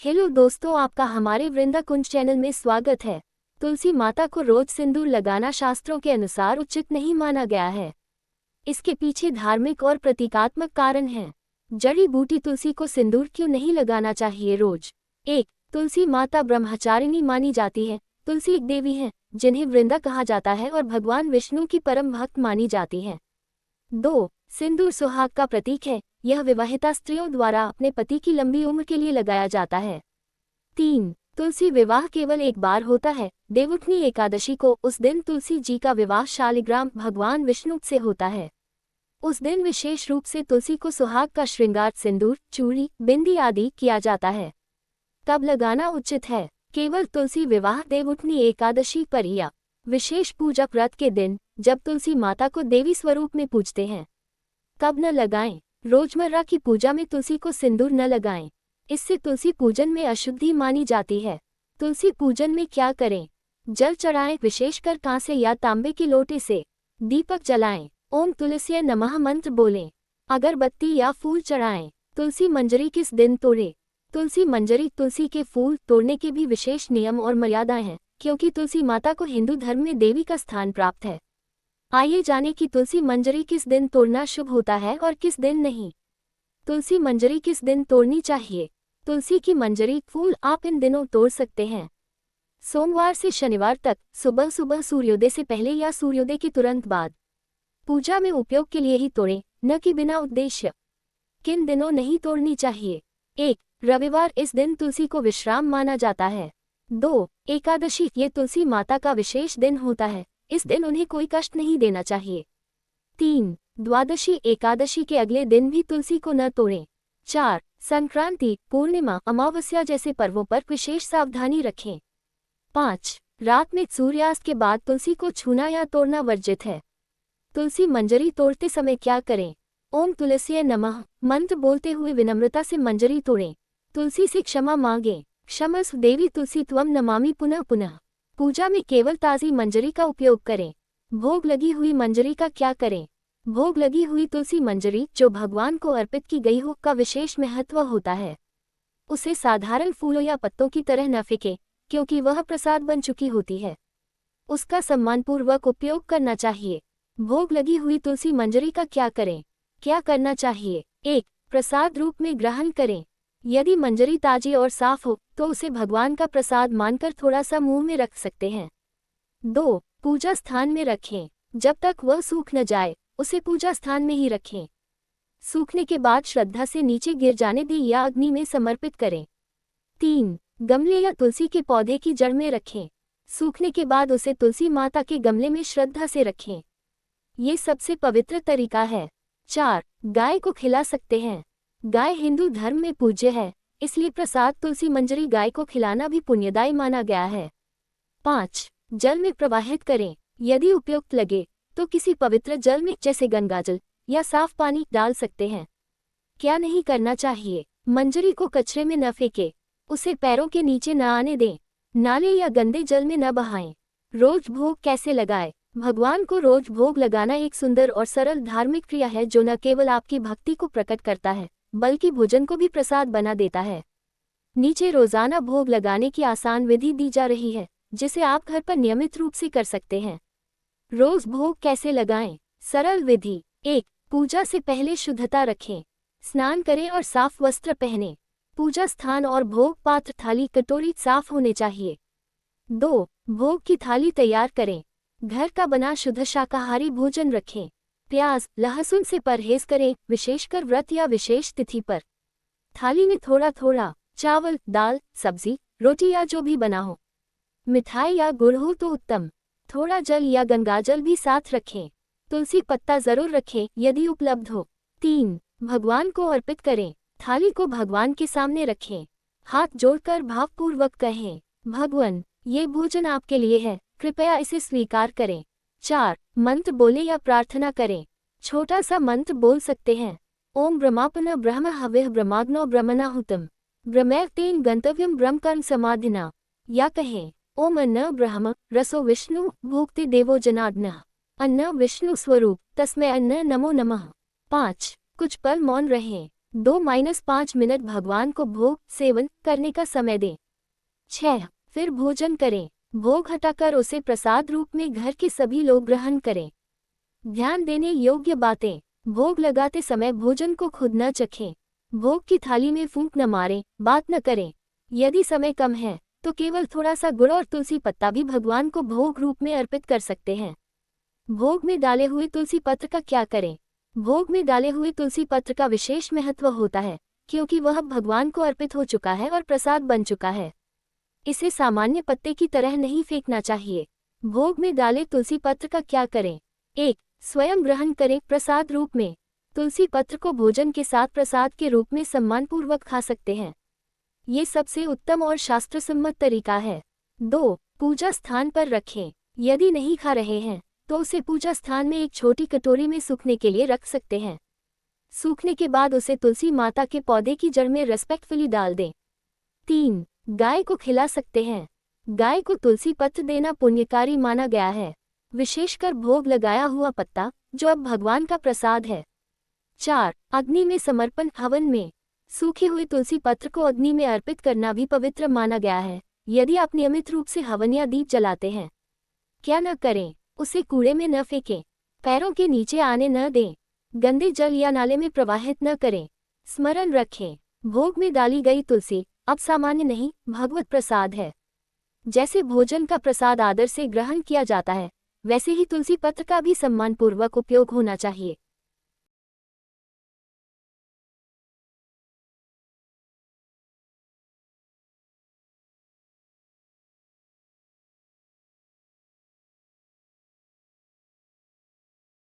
Hello दोस्तों, आपका हमारे वृंदा कुंज चैनल में स्वागत है। तुलसी माता को रोज सिंदूर लगाना शास्त्रों के अनुसार उचित नहीं माना गया है। इसके पीछे धार्मिक और प्रतीकात्मक कारण हैं। जड़ी बूटी तुलसी को सिंदूर क्यों नहीं लगाना चाहिए रोज? 1. तुलसी माता ब्रह्मचारिणी मानी जाती है। तुलसी एक देवी है जिन्हें वृंदा कहा जाता है और भगवान विष्णु की परम भक्त मानी जाती है। 2. सिंदूर सुहाग का प्रतीक है। यह विवाहिता स्त्रियों द्वारा अपने पति की लंबी उम्र के लिए लगाया जाता है। 3. तुलसी विवाह केवल एक बार होता है। देवउठनी एकादशी को उस दिन तुलसी जी का विवाह शालिग्राम भगवान विष्णु से होता है। उस दिन विशेष रूप से तुलसी को सुहाग का श्रृंगार सिंदूर, चूड़ी, बिंदी आदि किया जाता है। कब लगाना उचित है? केवल तुलसी विवाह देवउठनी एकादशी पर या विशेष पूजा व्रत के दिन, जब तुलसी माता को देवी स्वरूप में पूजते हैं। कब न लगाएं? रोजमर्रा की पूजा में तुलसी को सिंदूर न लगाएं। इससे तुलसी पूजन में अशुद्धि मानी जाती है। तुलसी पूजन में क्या करें? जल चढ़ाएं, विशेषकर कांसे या तांबे के लोटे से। दीपक जलाएं, ओम तुलसीय नमः मंत्र बोलें। अगरबत्ती या फूल चढ़ाएं। तुलसी मंजरी किस दिन तोड़ें? तुलसी मंजरी तुलसी के फूल तोड़ने के भी विशेष नियम और मर्यादाएं हैं, क्योंकि तुलसी माता को हिंदू धर्म में देवी का स्थान प्राप्त है। आइए जानें कि तुलसी मंजरी किस दिन तोड़ना शुभ होता है और किस दिन नहीं। तुलसी मंजरी किस दिन तोड़नी चाहिए? तुलसी की मंजरी फूल आप इन दिनों तोड़ सकते हैं। सोमवार से शनिवार तक, सुबह सुबह सूर्योदय से पहले या सूर्योदय के तुरंत बाद। पूजा में उपयोग के लिए ही तोड़ें, न कि बिना उद्देश्य। किन दिनों नहीं तोड़नी चाहिए? 1. रविवार, इस दिन तुलसी को विश्राम माना जाता है। 2. एकादशी, ये तुलसी माता का विशेष दिन होता है। इस दिन उन्हें कोई कष्ट नहीं देना चाहिए। 3. द्वादशी, एकादशी के अगले दिन भी तुलसी को न तोड़ें। 4. संक्रांति, पूर्णिमा, अमावस्या जैसे पर्वों पर विशेष सावधानी रखें। 5. रात में सूर्यास्त के बाद तुलसी को छूना या तोड़ना वर्जित है। तुलसी मंजरी तोड़ते समय क्या करें? ओम तुलसीय नमः मंत्र बोलते हुए विनम्रता से मंजरी तोड़ें। तुलसी से क्षमा मांगें। क्षमस्व देवी तुलसी त्वं नमामि पुनः पुनः। पूजा में केवल ताज़ी मंजरी का उपयोग करें। भोग लगी हुई मंजरी का क्या करें? भोग लगी हुई तुलसी मंजरी जो भगवान को अर्पित की गई हो का विशेष महत्व होता है। उसे साधारण फूलों या पत्तों की तरह न फेंकें, क्योंकि वह प्रसाद बन चुकी होती है। उसका सम्मानपूर्वक उपयोग करना चाहिए। भोग लगी हुई तुलसी मंजरी का क्या करें? क्या करना चाहिए? 1. प्रसाद रूप में ग्रहण करें। यदि मंजरी ताजी और साफ हो तो उसे भगवान का प्रसाद मानकर थोड़ा सा मुंह में रख सकते हैं। 2. पूजा स्थान में रखें। जब तक वह सूख न जाए उसे पूजा स्थान में ही रखें। सूखने के बाद श्रद्धा से नीचे गिर जाने दें या अग्नि में समर्पित करें। 3. गमले या तुलसी के पौधे की जड़ में रखें। सूखने के बाद उसे तुलसी माता के गमले में श्रद्धा से रखें। ये सबसे पवित्र तरीका है। 4. गाय को खिला सकते हैं। गाय हिंदू धर्म में पूज्य है, इसलिए प्रसाद तुलसी मंजरी गाय को खिलाना भी पुण्यदायी माना गया है। 5. जल में प्रवाहित करें। यदि उपयुक्त लगे तो किसी पवित्र जल में जैसे गंगाजल या साफ पानी डाल सकते हैं। क्या नहीं करना चाहिए? मंजरी को कचरे में न फेंकें। उसे पैरों के नीचे न आने दें। नाले या गंदे जल में न बहाएं। रोज भोग कैसे लगाएं? भगवान को रोज भोग लगाना एक सुंदर और सरल धार्मिक क्रिया है जो न केवल आपकी भक्ति को प्रकट करता है, बल्कि भोजन को भी प्रसाद बना देता है। नीचे रोजाना भोग लगाने की आसान विधि दी जा रही है, जिसे आप घर पर नियमित रूप से कर सकते हैं। रोज भोग कैसे लगाएं? सरल विधि। 1. पूजा से पहले शुद्धता रखें। स्नान करें और साफ वस्त्र पहनें। पूजा स्थान और भोग पात्र, थाली, कटोरी साफ होने चाहिए। 2. भोग की थाली तैयार करें। घर का बना शुद्ध शाकाहारी भोजन रखें। प्याज, लहसुन से परहेज करें, विशेषकर व्रत या विशेष तिथि पर। थाली में थोड़ा थोड़ा चावल, दाल, सब्जी, रोटी या जो भी बना हो। मिठाई या गुड़ हो तो उत्तम। थोड़ा जल या गंगाजल भी साथ रखें। तुलसी पत्ता जरूर रखें यदि उपलब्ध हो। 3. भगवान को अर्पित करें। थाली को भगवान के सामने रखें। हाथ जोड़कर भावपूर्वक कहें, भगवान, ये भोजन आपके लिए है, कृपया इसे स्वीकार करें। 4. मंत्र बोले या प्रार्थना करें। छोटा सा मंत्र बोल सकते हैं। ओम ब्रह्मापन ब्रह्म हविः ब्रह्माग्नो ब्रह्मणाहुतम् ब्रह्मैव तेन गंतव्यम ब्रह्म कर्म समाधिना। या कहें, ओम अन्न ब्रह्म रसो विष्णु भोक्ते देवो जनार्दनः अन्न विष्णु स्वरूप तस्मै अन्न नमो नमः। 5. कुछ पल मौन रहें। 2-5 मिनट भगवान को भोग सेवन करने का समय दें। 6. फिर भोजन करें। भोग हटाकर उसे प्रसाद रूप में घर के सभी लोग ग्रहण करें। ध्यान देने योग्य बातें। भोग लगाते समय भोजन को खुद न चखें। भोग की थाली में फूंक न मारें, बात न करें। यदि समय कम है तो केवल थोड़ा सा गुड़ और तुलसी पत्ता भी भगवान को भोग रूप में अर्पित कर सकते हैं। भोग में डाले हुए तुलसी पत्र का क्या करें? भोग में डाले हुए तुलसी पत्र का विशेष महत्व होता है, क्योंकि वह भगवान को अर्पित हो चुका है और प्रसाद बन चुका है। इसे सामान्य पत्ते की तरह नहीं फेंकना चाहिए। भोग में डाले तुलसी पत्र का क्या करें? 1. स्वयं ग्रहण करें प्रसाद रूप में। तुलसी पत्र को भोजन के साथ प्रसाद के रूप में सम्मानपूर्वक खा सकते हैं। ये सबसे उत्तम और शास्त्रसम्मत तरीका है। 2. पूजा स्थान पर रखें। यदि नहीं खा रहे हैं तो उसे पूजा स्थान में एक छोटी कटोरी में सूखने के लिए रख सकते हैं। सूखने के बाद उसे तुलसी माता के पौधे की जड़ में रेस्पेक्टफुली डाल दें। 3. गाय को खिला सकते हैं। गाय को तुलसी पत्र देना पुण्यकारी माना गया है, विशेषकर भोग लगाया हुआ पत्ता जो अब भगवान का प्रसाद है। 4. अग्नि में समर्पण। हवन में सूखे हुए तुलसी पत्र को अग्नि में अर्पित करना भी पवित्र माना गया है। यदि आप नियमित रूप से हवन या दीप जलाते हैं, क्या न करें? उसे कूड़े में न फेंकें। पैरों के नीचे आने न दें। गंदे जल या नाले में प्रवाहित न करें। स्मरण रखें, भोग में डाली गई तुलसी अब सामान्य नहीं, भगवत प्रसाद है। जैसे भोजन का प्रसाद आदर से ग्रहण किया जाता है, वैसे ही तुलसी पत्र का भी सम्मानपूर्वक उपयोग होना चाहिए।